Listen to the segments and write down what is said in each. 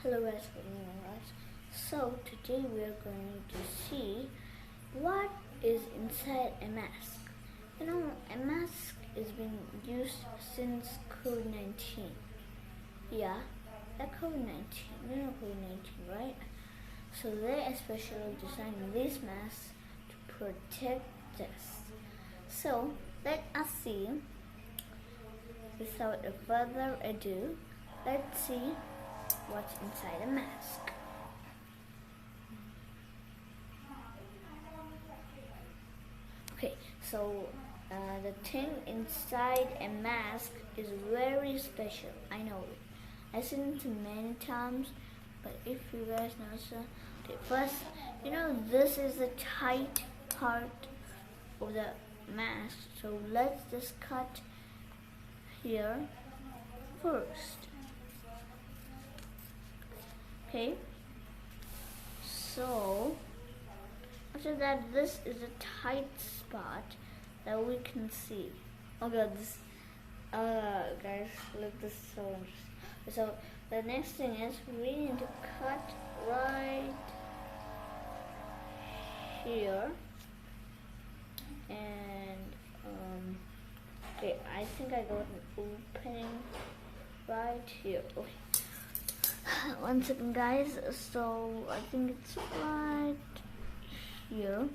Hello guys, so today we are going to see what is inside a mask. You know, a mask is being used since COVID-19. Yeah, the COVID-19. You know COVID-19, right? So they especially designed these masks to protect us. So let us see. Without further ado, let's see what's inside a mask. Okay, so the thing inside a mask is very special. I know it. I've seen it many times, but if you guys know, so okay, first, you know, this is the tight part of the mask. So let's just cut here first. Okay, so after that, this is a tight spot that we can see. Oh god, this guys, look, this is so interesting. So the next thing is we need to cut right here, and okay, I think I got an opening right here. Okay. One second, guys. So I think it's right here.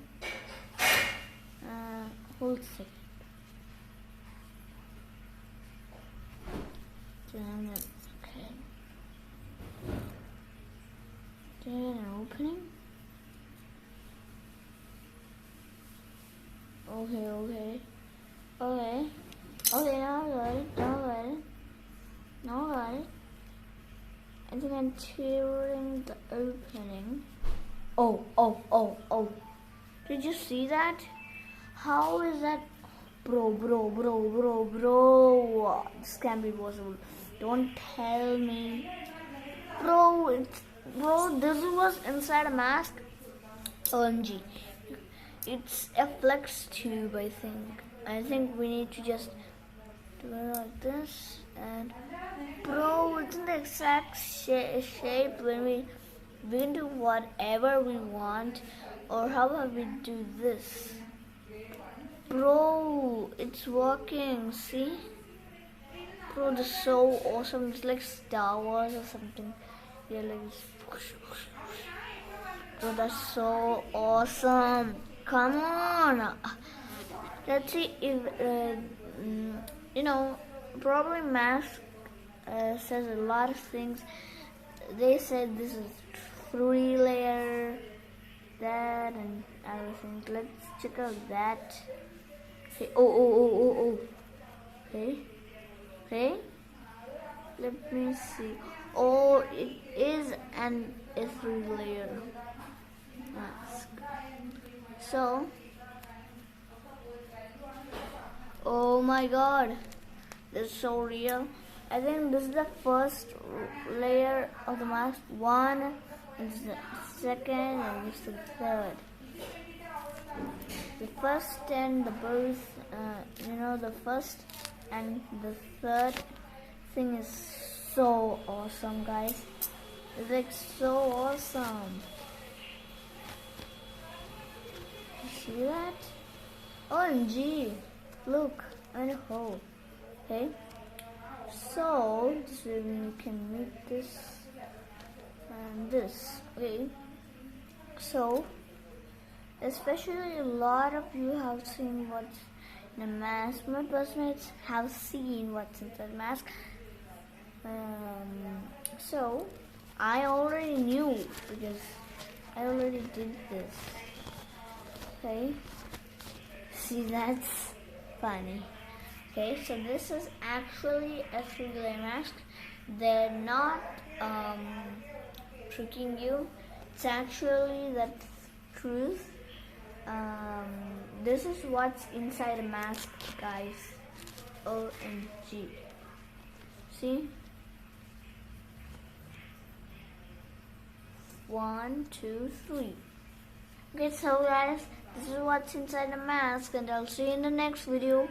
Hold a second. Okay. Get an opening. Okay. Alright. I think I'm tearing the opening. Oh. Did you see that? How is that? Bro. This can't be possible. Don't tell me. Bro, this was inside a mask? OMG. It's a flex tube, I think. I think we need to just do it like this. And bro, it's in the exact shape when we can do whatever we want. Or how about we do this? Bro, it's working, see? Bro, this is so awesome. It's like Star Wars or something. Yeah, like this. Bro, that's so awesome. Come on. Let's see if, you know, probably mask says a lot of things. They said this is 3-layer, that and everything. Let's check out that. Okay. Oh. Okay. Let me see. Oh, it is a 3-layer mask. So, oh my god, this is so real. I think this is the first layer of the mask. One, and the second, and this is the third. The first and the both, the first and the third thing is so awesome, guys. It's like so awesome. You see that? OMG! Look, and a hole. Okay. So this way we can make this and this. Okay. So especially a lot of you have seen what's in a mask. My classmates have seen what's inside the mask. So I already knew because I already did this. Okay. See, that's funny. Okay, so this is actually a 3-layer mask. They're not tricking you. It's actually the truth. This is what's inside a mask, guys. OMG. See? 1, 2, 3. Okay, so guys, this is what's inside the mask, and I'll see you in the next video.